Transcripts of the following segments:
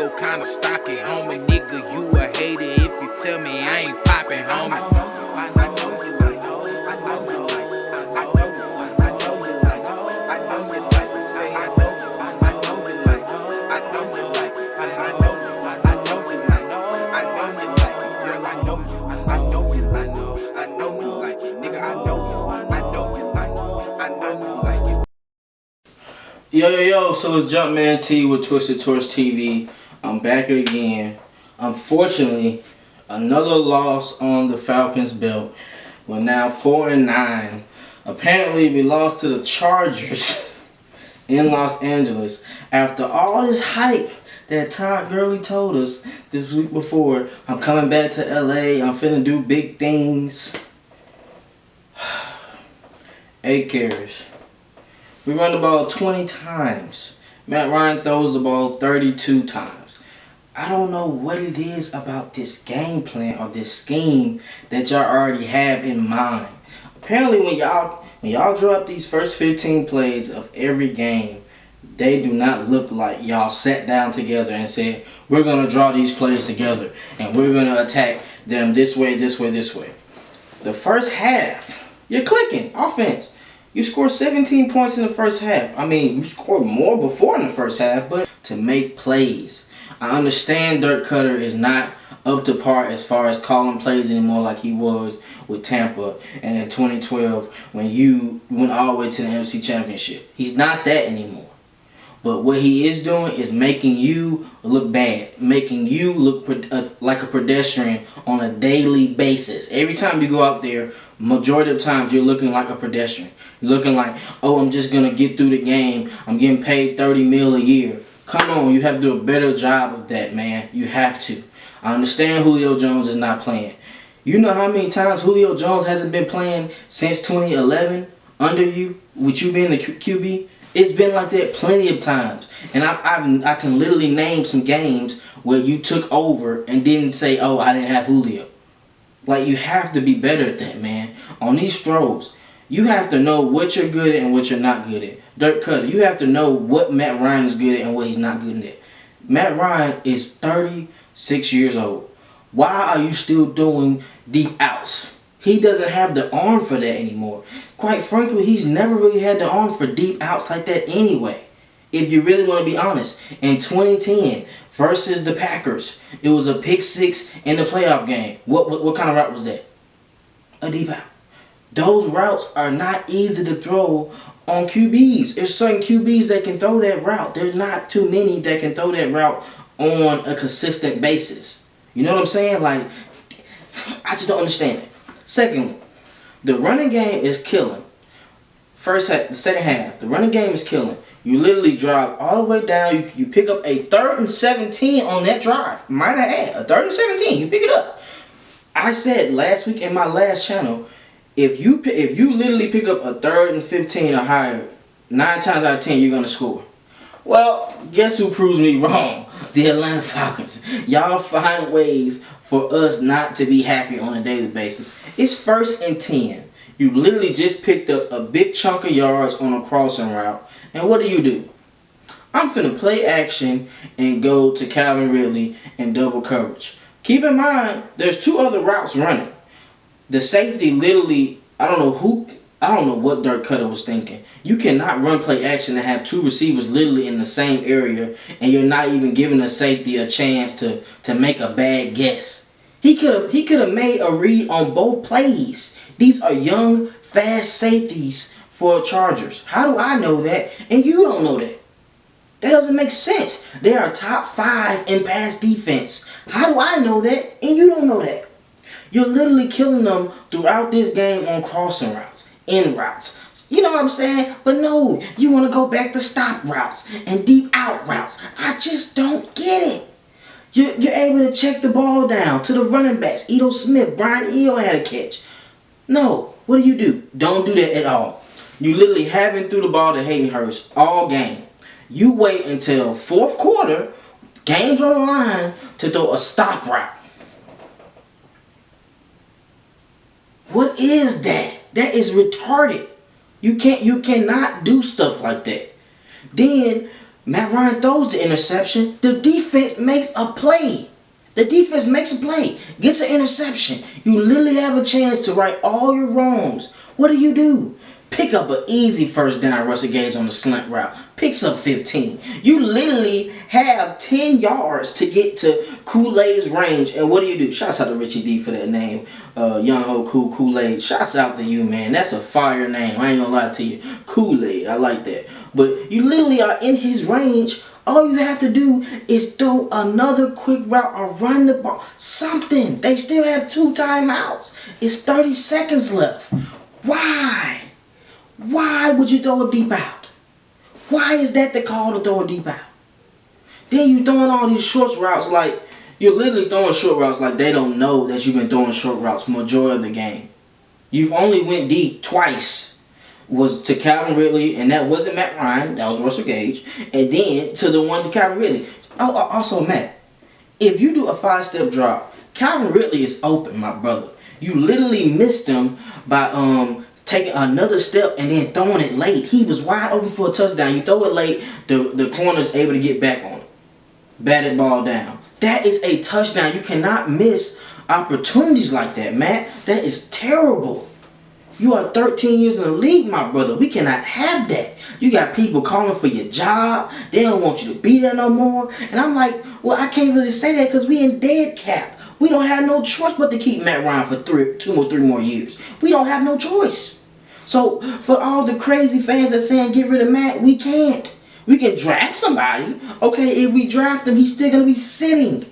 flow kinda stocky, homie. Nigga, you a hater if you tell me I ain't poppin', homie. Yo, so it's Jumpman T with Twisted Torch TV. I'm back again. Unfortunately, another loss on the Falcons belt. We're now 4-9. Apparently, we lost to the Chargers in Los Angeles. After all this hype that Todd Gurley told us this week before, I'm coming back to LA, I'm finna do big things. 8 carries. We run the ball 20 times. Matt Ryan throws the ball 32 times. I don't know what it is about this game plan or this scheme that y'all already have in mind. Apparently when y'all drop these first 15 plays of every game, they do not look like y'all sat down together and said, we're going to draw these plays together and we're going to attack them this way, this way, this way. The first half, you're clicking offense. You scored 17 points in the first half. I mean, you scored more before in the first half, but to make plays. I understand Dirk Cutter is not up to par as far as calling plays anymore like he was with Tampa and in 2012 when you went all the way to the NFC Championship. He's not that anymore. But what he is doing is making you look bad, making you look like a pedestrian on a daily basis. Every time you go out there, majority of times you're looking like a pedestrian. You're looking like, oh, I'm just going to get through the game. I'm getting paid $30 million a year. Come on, you have to do a better job of that, man. You have to. I understand Julio Jones is not playing. You know how many times Julio Jones hasn't been playing since 2011 under you, with you being the QB? It's been like that plenty of times. And I can literally name some games where you took over and didn't say, oh, I didn't have Julio. Like, you have to be better at that, man. On these throws, you have to know what you're good at and what you're not good at. Dirk Cutter, you have to know what Matt Ryan is good at and what he's not good at. Matt Ryan is 36 years old. Why are you still doing deep outs? He doesn't have the arm for that anymore. Quite frankly, he's never really had the arm for deep outs like that anyway. If you really want to be honest, in 2010 versus the Packers, it was a pick six in the playoff game. What kind of route was that? A deep out. Those routes are not easy to throw on QBs. There's certain QBs that can throw that route. There's not too many that can throw that route on a consistent basis. You know what I'm saying? Like, I just don't understand it. Secondly, the running game is killing. The second half, the running game is killing. You literally drive all the way down. You pick up a 3rd and 17 on that drive. Might I add, a 3rd and 17. You pick it up. I said last week in my last channel, if you literally pick up a 3rd and 15 or higher, 9 times out of 10 you're gonna score. Well, guess who proves me wrong? The Atlanta Falcons. Y'all find ways for us not to be happy on a daily basis. It's 1st and 10. You literally just picked up a big chunk of yards on a crossing route. And what do? I'm finna play action and go to Calvin Ridley in double coverage. Keep in mind, there's 2 other routes running. The safety literally, I don't know what Dirk Cutter was thinking. You cannot run play action and have 2 receivers literally in the same area and you're not even giving the safety a chance to make a bad guess. He could have made a read on both plays. These are young, fast safeties for Chargers. How do I know that and you don't know that? That doesn't make sense. They are top 5 in pass defense. How do I know that and you don't know that? You're literally killing them throughout this game on crossing routes, in routes. You know what I'm saying? But no, you want to go back to stop routes and deep out routes. I just don't get it. You're able to check the ball down to the running backs. Edo Smith, Brian Hill had a catch. No, what do? Don't do that at all. You literally haven't threw the ball to Hayden Hurst all game. You wait until 4th quarter, game's on the line, to throw a stop route. What is that? That is retarded. You cannot do stuff like that. Then Matt Ryan throws the interception. The defense makes a play. The defense makes a play. Gets an interception. You literally have a chance to right all your wrongs. What do? Pick up an easy first down. Russell Gage on the slant route. Picks up 15. You literally have 10 yards to get to Kool-Aid's range. And what do? Shouts out to Richie D for that name. Young Ho Kool-Aid. Shouts out to you, man. That's a fire name. I ain't gonna lie to you. Kool-Aid. I like that. But you literally are in his range. All you have to do is throw another quick route or run the ball. Something. They still have 2 timeouts. It's 30 seconds left. Why? Why would you throw a deep out? Why is that the call to throw a deep out? Then you throwing all these short routes like, you're literally throwing short routes like they don't know that you've been throwing short routes majority of the game. You've only went deep twice. Was to Calvin Ridley, and that wasn't Matt Ryan, that was Russell Gage. And then to the one to Calvin Ridley. Oh, also Matt, if you do a 5-step drop, Calvin Ridley is open, my brother. You literally missed him by taking another step and then throwing it late. He was wide open for a touchdown. You throw it late, the corner's able to get back on it. Batted ball down. That is a touchdown. You cannot miss opportunities like that, Matt. That is terrible. You are 13 years in the league, my brother. We cannot have that. You got people calling for your job. They don't want you to be there no more. And I'm like, well, I can't really say that because we in dead cap. We don't have no choice but to keep Matt Ryan for 3 more years. We don't have no choice. So for all the crazy fans that saying get rid of Matt, we can't. We can draft somebody. Okay, if we draft him, he's still going to be sitting.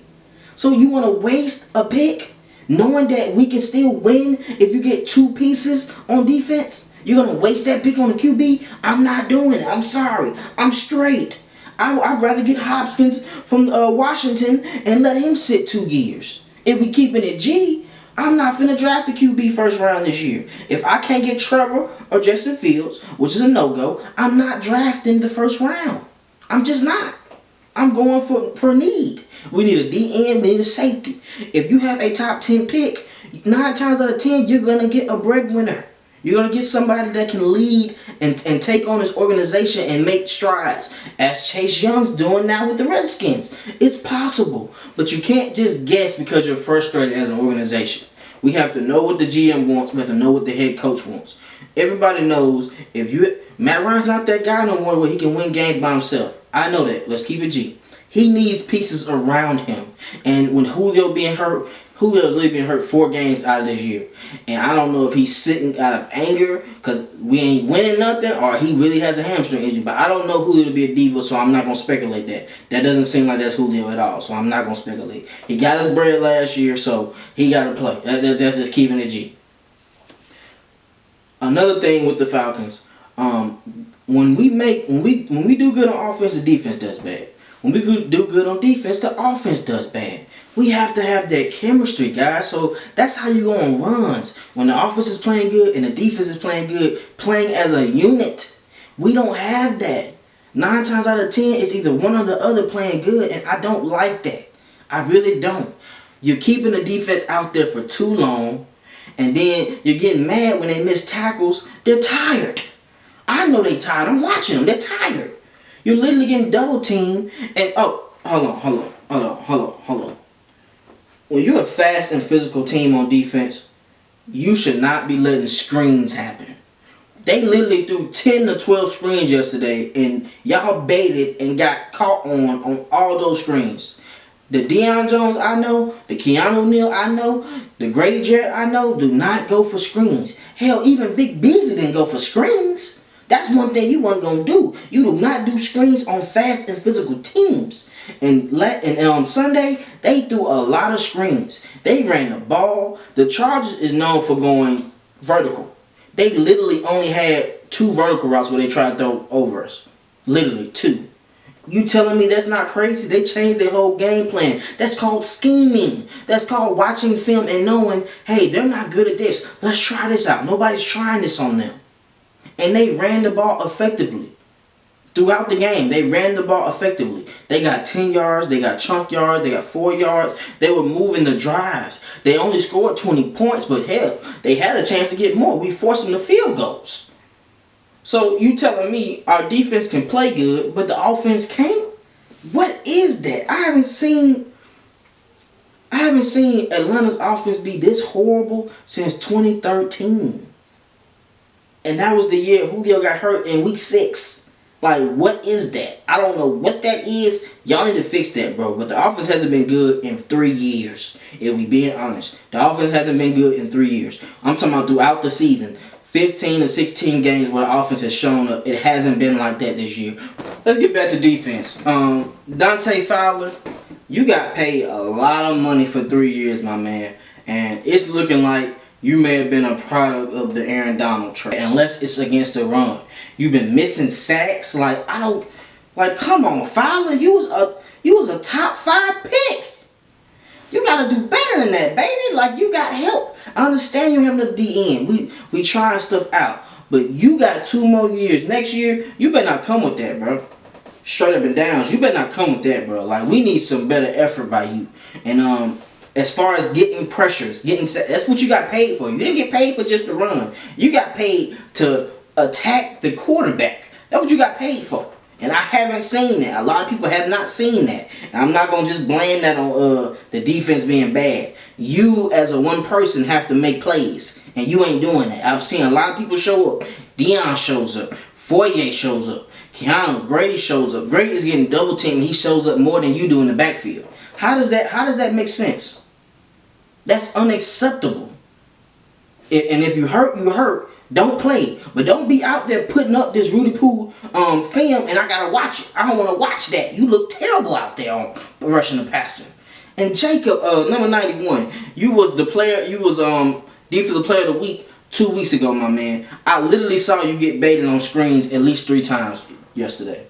So you want to waste a pick knowing that we can still win if you get 2 pieces on defense? You're going to waste that pick on the QB? I'm not doing it. I'm sorry. I'm straight. I'd rather get Hopkins from Washington and let him sit 2 years. If we keeping it G, I'm not finna draft the QB first round this year. If I can't get Trevor or Justin Fields, which is a no-go, I'm not drafting the first round. I'm just not. I'm going for need. We need a DN, we need a safety. If you have a top 10 pick, 9 times out of 10, you're going to get a breadwinner. You're going to get somebody that can lead and take on this organization and make strides, as Chase Young's doing now with the Redskins. It's possible, but you can't just guess because you're frustrated as an organization. We have to know what the GM wants. We have to know what the head coach wants. Everybody knows Matt Ryan's not that guy no more where he can win games by himself. I know that. Let's keep it G. He needs pieces around him. And when Julio's really been hurt 4 games out of this year. And I don't know if he's sitting out of anger because we ain't winning nothing or he really has a hamstring injury. But I don't know Julio to be a diva, so I'm not going to speculate that. That doesn't seem like that's Julio at all, so I'm not going to speculate. He got his bread last year, so he got to play. That's just keeping it G. Another thing with the Falcons, when we do good on offense, the defense does bad. When we do good on defense, the offense does bad. We have to have that chemistry, guys. So that's how you go on runs. When the offense is playing good and the defense is playing good, playing as a unit. We don't have that. 9 times out of 10, it's either one or the other playing good, and I don't like that. I really don't. You're keeping the defense out there for too long, and then you're getting mad when they miss tackles. They're tired. I know they're tired. I'm watching them. They're tired. You're literally getting double teamed, and hold on. When you're a fast and physical team on defense, you should not be letting screens happen. They literally threw 10 to 12 screens yesterday, and y'all baited and got caught on all those screens. The Deion Jones I know, the Keanu Neal I know, the Grady Jarrett I know do not go for screens. Hell, even Vic Beasley didn't go for screens. That's one thing you weren't going to do. You do not do screens on fast and physical teams. And on Sunday, they threw a lot of screens. They ran the ball. The Chargers is known for going vertical. They literally only had 2 vertical routes where they tried to throw over us. Literally 2. You telling me that's not crazy? They changed their whole game plan. That's called scheming. That's called watching film and knowing, hey, they're not good at this. Let's try this out. Nobody's trying this on them. And they ran the ball effectively. Throughout the game, they ran the ball effectively. They got 10 yards, they got chunk yards, they got 4 yards. They were moving the drives. They only scored 20 points, but hell, they had a chance to get more. We forced them to field goals. So you telling me our defense can play good, but the offense can't? What is that? I haven't seen Atlanta's offense be this horrible since 2013. And that was the year Julio got hurt in week 6. Like, what is that? I don't know what that is. Y'all need to fix that, bro. But the offense hasn't been good in 3 years, if we being honest. The offense hasn't been good in 3 years. I'm talking about throughout the season. 15 to 16 games where the offense has shown up. It hasn't been like that this year. Let's get back to defense. Dante Fowler, you got paid a lot of money for 3 years, my man. And it's looking like you may have been a product of the Aaron Donald trade, unless it's against the run. You've been missing sacks. Come on, Fowler. You was a top 5 pick. You gotta do better than that, baby. Like, you got help. I understand you having the DN. We trying stuff out, but you got 2 more years. Next year, you better not come with that, bro. Straight up and downs. You better not come with that, bro. Like, we need some better effort by you. And as far as getting pressures, that's what you got paid for. You didn't get paid for just the run. You got paid to attack the quarterback. That's what you got paid for. And I haven't seen that. A lot of people have not seen that. And I'm not going to just blame that on the defense being bad. You, as a one person, have to make plays. And you ain't doing that. I've seen a lot of people show up. Deion shows up. Foye shows up. Keanu, Grady shows up. Grady is getting double teamed. He shows up more than you do in the backfield. How does that make sense? That's unacceptable. And if you hurt, you hurt. Don't play. But don't be out there putting up this Rudy Poo film and I gotta watch it. I don't want to watch that. You look terrible out there on rushing the passer. And Jacob, number 91, you was the player. You was defensive player of the week 2 weeks ago, my man. I literally saw you get baited on screens at least 3 times yesterday.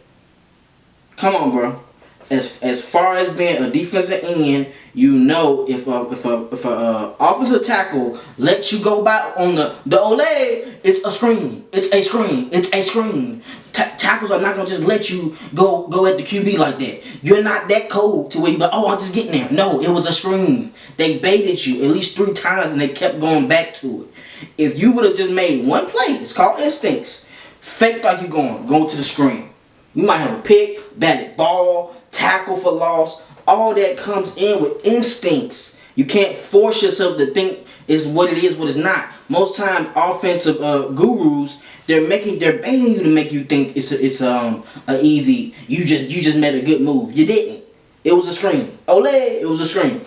Come on, bro. As far as being a defensive end, you know if a offensive tackle lets you go by on the ole, it's a screen. It's a screen. It's a screen. Tackles are not gonna just let you go at the QB like that. You're not that cold to where you like, oh, I'm just getting there. No, it was a screen. They baited you at least 3 times and they kept going back to it. If you would have just made one play, it's called instincts. Fake like you're go to the screen. You might have a pick, batted ball, tackle for loss. All that comes in with instincts. You can't force yourself to think is what it is, what it's not. Most times, offensive gurus, they're baiting you to make you think it's a easy. You just made a good move. You didn't. It was a screen. Ole, it was a screen.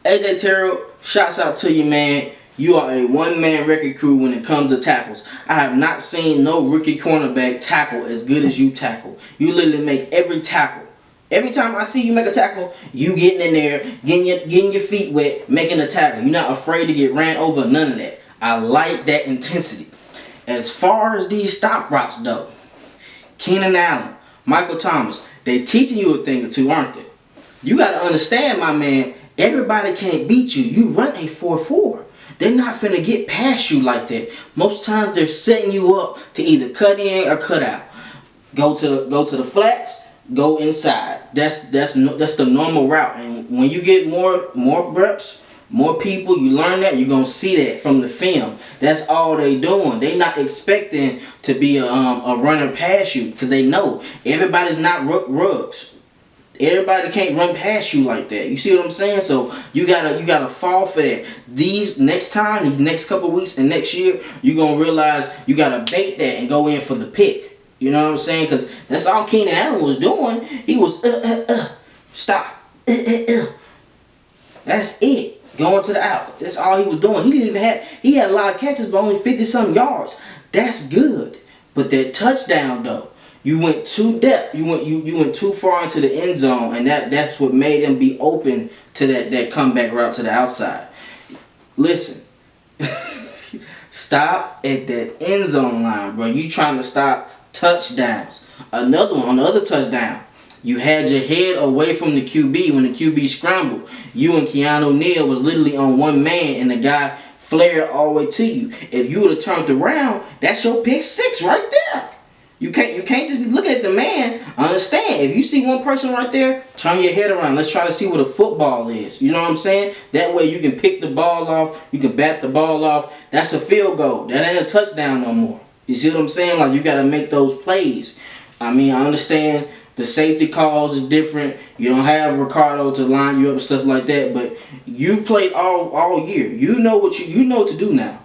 AJ Terrell, shouts out to you, man. You are a one-man wrecking crew when it comes to tackles. I have not seen no rookie cornerback tackle as good as you tackle. You literally make every tackle. Every time I see you make a tackle, you getting in there, getting your feet wet, making a tackle. You're not afraid to get ran over, none of that. I like that intensity. As far as these stop routes, though, Keenan Allen, Michael Thomas, they teaching you a thing or two, aren't they? You got to understand, my man, everybody can't beat you. You run a 4-4. They're not finna get past you like that. Most times they're setting you up to either cut in or cut out. Go to the flats, go inside. That's the normal route. And when you get more reps, more people, you learn that, you're gonna see that from the film. That's all they doing. They not expecting to be a runner past you because they know everybody's not rugs. Everybody can't run past you like that. You see what I'm saying? So you gotta fall for that. These next couple weeks and next year, you're gonna realize you gotta bait that and go in for the pick. You know what I'm saying? Because that's all Keenan Allen was doing. He was stop. That's it. Going to the out. That's all he was doing. He had a lot of catches, but only 50-some yards. That's good. But that touchdown though. You went too depth. You went too far into the end zone, and that's what made them be open to that comeback route to the outside. Listen, stop at that end zone line, bro. You trying to stop touchdowns. Another one on the other touchdown. You had your head away from the QB when the QB scrambled. You and Keanu Neal was literally on one man, and the guy flared all the way to you. If you would have turned around, that's your pick 6 right there. You can't just be looking at the man. Understand, if you see one person right there, turn your head around. Let's try to see what a football is. You know what I'm saying? That way you can pick the ball off. You can bat the ball off. That's a field goal. That ain't a touchdown no more. You see what I'm saying? Like, you got to make those plays. I mean, I understand the safety calls is different. You don't have Ricardo to line you up and stuff like that. But you've played all year. You know what you know what to do now.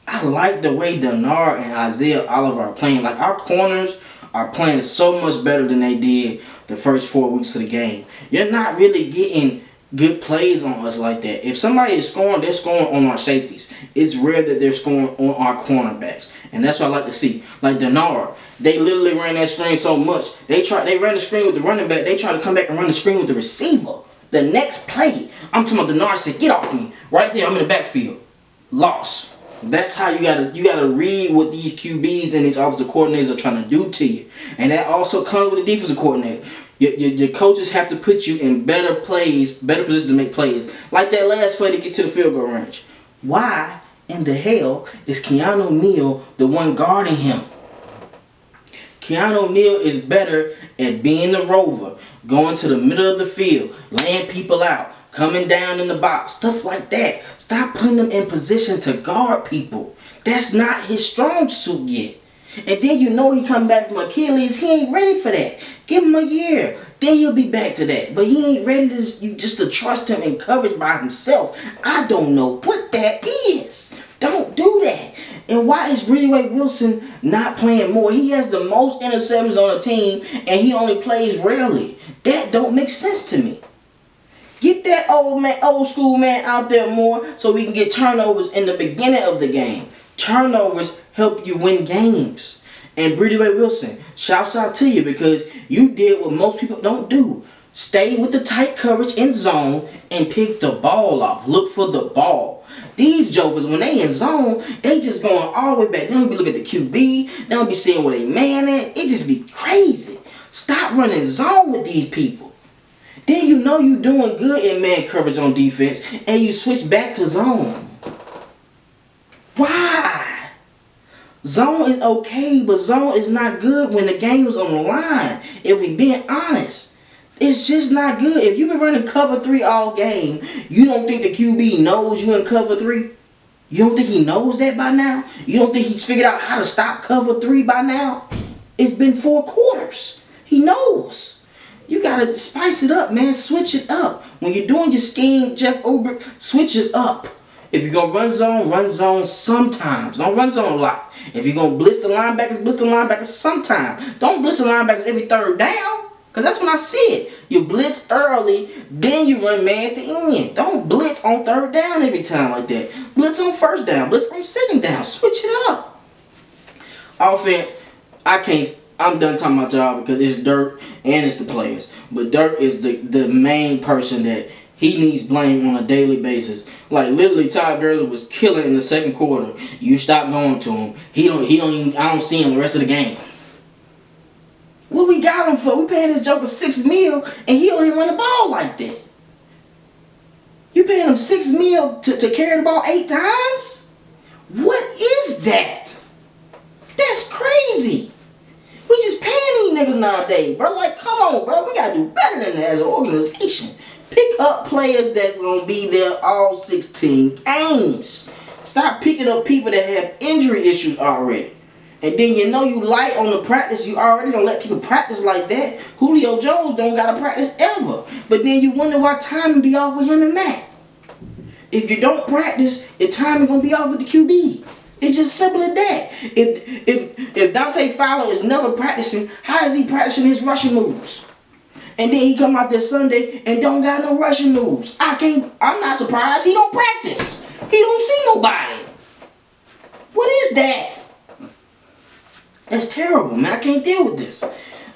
I like the way Denard and Isaiah Oliver are playing. Like, our corners are playing so much better than they did the first 4 weeks of the game. You're not really getting good plays on us like that. If somebody is scoring, they're scoring on our safeties. It's rare that they're scoring on our cornerbacks. And that's what I like to see. Like Denard, they literally ran that screen so much. They ran the screen with the running back. They try to come back and run the screen with the receiver. The next play, I'm talking about Denard said, get off me. Right there, I'm in the backfield. Loss. That's how you gotta read what these QBs and these offensive coordinators are trying to do to you. And that also comes with the defensive coordinator. Your coaches have to put you in better position to make plays. Like that last play to get to the field goal range. Why in the hell is Keanu Neal the one guarding him? Keanu Neal is better at being the rover, going to the middle of the field, laying people out, coming down in the box, stuff like that. Stop putting him in position to guard people. That's not his strong suit yet. And then you know he come back from Achilles, he ain't ready for that. Give him a year, then he'll be back to that. But he ain't ready just to trust him in coverage by himself. I don't know what that is. Don't do that. And why is Brady Wilson not playing more? He has the most interceptions on the team, and he only plays rarely. That don't make sense to me. Get that old school man out there more so we can get turnovers in the beginning of the game. Turnovers help you win games. And Brady Wilson, shouts out to you because you did what most people don't do. Stay with the tight coverage in zone and pick the ball off. Look for the ball. These jokers, when they in zone, they just going all the way back. They don't be looking at the QB. They don't be seeing where they man at. It just be crazy. Stop running zone with these people. Then you know you doing good in man coverage on defense and you switch back to zone. Why? Zone is okay, but zone is not good when the game is on the line. If we being honest. It's just not good. If you've been running cover 3 all game, you don't think the QB knows you in cover 3? You don't think he knows that by now? You don't think he's figured out how to stop cover 3 by now? It's been 4 quarters. He knows. You got to spice it up, man. Switch it up. When you're doing your scheme, Jeff Ulbrich, switch it up. If you're going to run zone sometimes. Don't run zone a lot. If you're going to blitz the linebackers sometimes. Don't blitz the linebackers every third down. Because that's when I see it. You blitz early, then you run man at the end. Don't blitz on third down every time like that. Blitz on first down. Blitz on second down. Switch it up. Offense, I'm done talking about y'all because it's Dirk and it's the players. But Dirk is the main person that he needs blame on a daily basis. Like literally Todd Gurley was killing in the second quarter. You stop going to him. I don't see him the rest of the game. What we got him for? We paying this joker $6 million and he don't even run the ball like that. You paying him $6 million to carry the ball 8 times? What is that? That's crazy. We just paying these niggas nowadays, bro. Like, come on, bro. We gotta do better than that as an organization. Pick up players that's gonna be there all 16 games. Stop picking up people that have injury issues already. And then you know you light on the practice. You already don't let people practice like that. Julio Jones don't gotta practice ever. But then you wonder why timing be off with him and Matt. If you don't practice, your timing gonna be off with the QB. It's just simple as that. If Dante Fowler is never practicing, how is he practicing his rushing moves? And then he come out there Sunday and don't got no rushing moves. I'm not surprised he don't practice. He don't see nobody. What is that? That's terrible, man. I can't deal with this.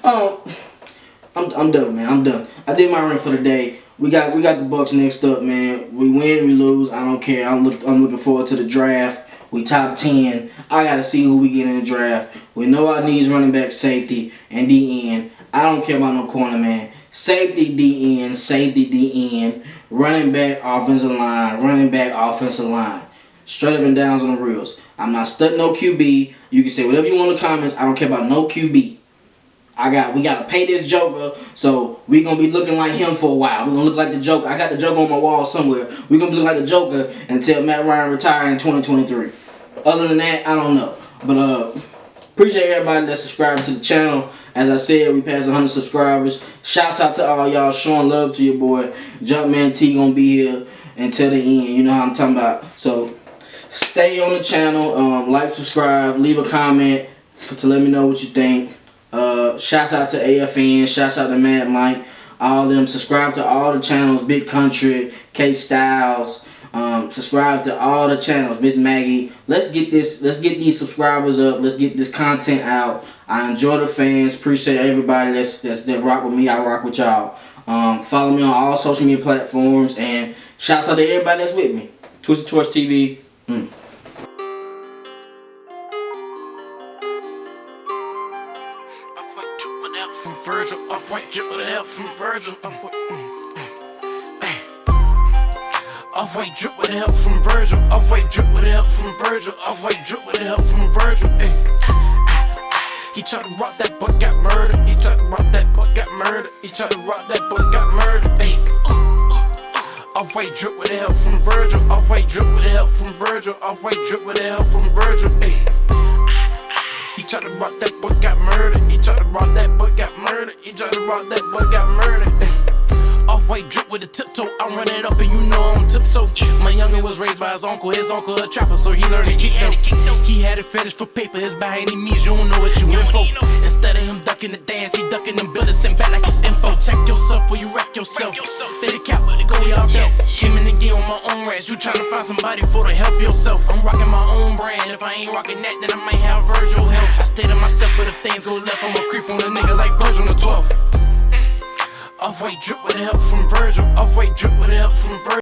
I'm done, man. I'm done. I did my run for the day. We got the Bucks next up, man. We win, we lose. I don't care. I'm looking forward to the draft. We top 10. I gotta see who we get in the draft. We know our needs running back, safety, and DN. I don't care about no corner, man. Safety, DN, safety, DN, running back, offensive line, running back, offensive line. Straight up and downs on the reels. I'm not studying no QB. You can say whatever you want in the comments. I don't care about no QB. We gotta pay this joker, so we gonna be looking like him for a while. We gonna look like the Joker. I got the Joker on my wall somewhere. We gonna look like the Joker until Matt Ryan retire in 2023. Other than that, I don't know. But Appreciate everybody that's subscribing to the channel. As I said, we passed 100 subscribers. Shouts out to all y'all showing love to your boy. Jumpman T gonna be here until the end. You know how I'm talking about. So stay on the channel. Like, subscribe, leave a comment to let me know what you think. Shouts out to AFN. Shouts out to Mad Mike. All of them. Subscribe to all the channels. Big Country, K Styles. Subscribe to all the channels. Miss Maggie. Let's get these subscribers up. Let's get this content out. I enjoy the fans. Appreciate everybody that rock with me. I rock with y'all. Follow me on all social media platforms, and shouts out to everybody that's with me. Twisted Torch TV. From Virgil, off-white drip with help from Virgil. Off-white drip with help from Virgil. Off-white drip with help from Virgil. Off-white drip with help from Virgil. He tried to rock that but got murdered. He tried to rock that but got murdered. He tried to rock that but got murdered. Off-white drip with help from Virgil. Off-white drip with help from Virgil. Off-white drip with help from Virgil. He tried to rock that but got murdered. He tried to rock that but got murdered. He tried to rock that but got murdered. Off-white drip with a tiptoe. I run it up and you know I'm tiptoe. My youngin' was raised by his uncle a trapper, so he learned to kick though. He had a fetish for paper, his by any means, you don't know what you in for. Instead of him ducking the dance, he ducking them buildings, send back like it's info. Check yourself or you wreck yourself. Let it cap, let it go y'all belt. Came in the game on my own rats, you tryna find somebody for to help yourself. I'm rocking my own brand, if I ain't rocking that, then I might have Virgil help. I stay to myself, but if things go left, I'ma creep on a nigga like Virgil on the 12th. Off-white drip with help from Virgil. Off-white drip with help from Virgil.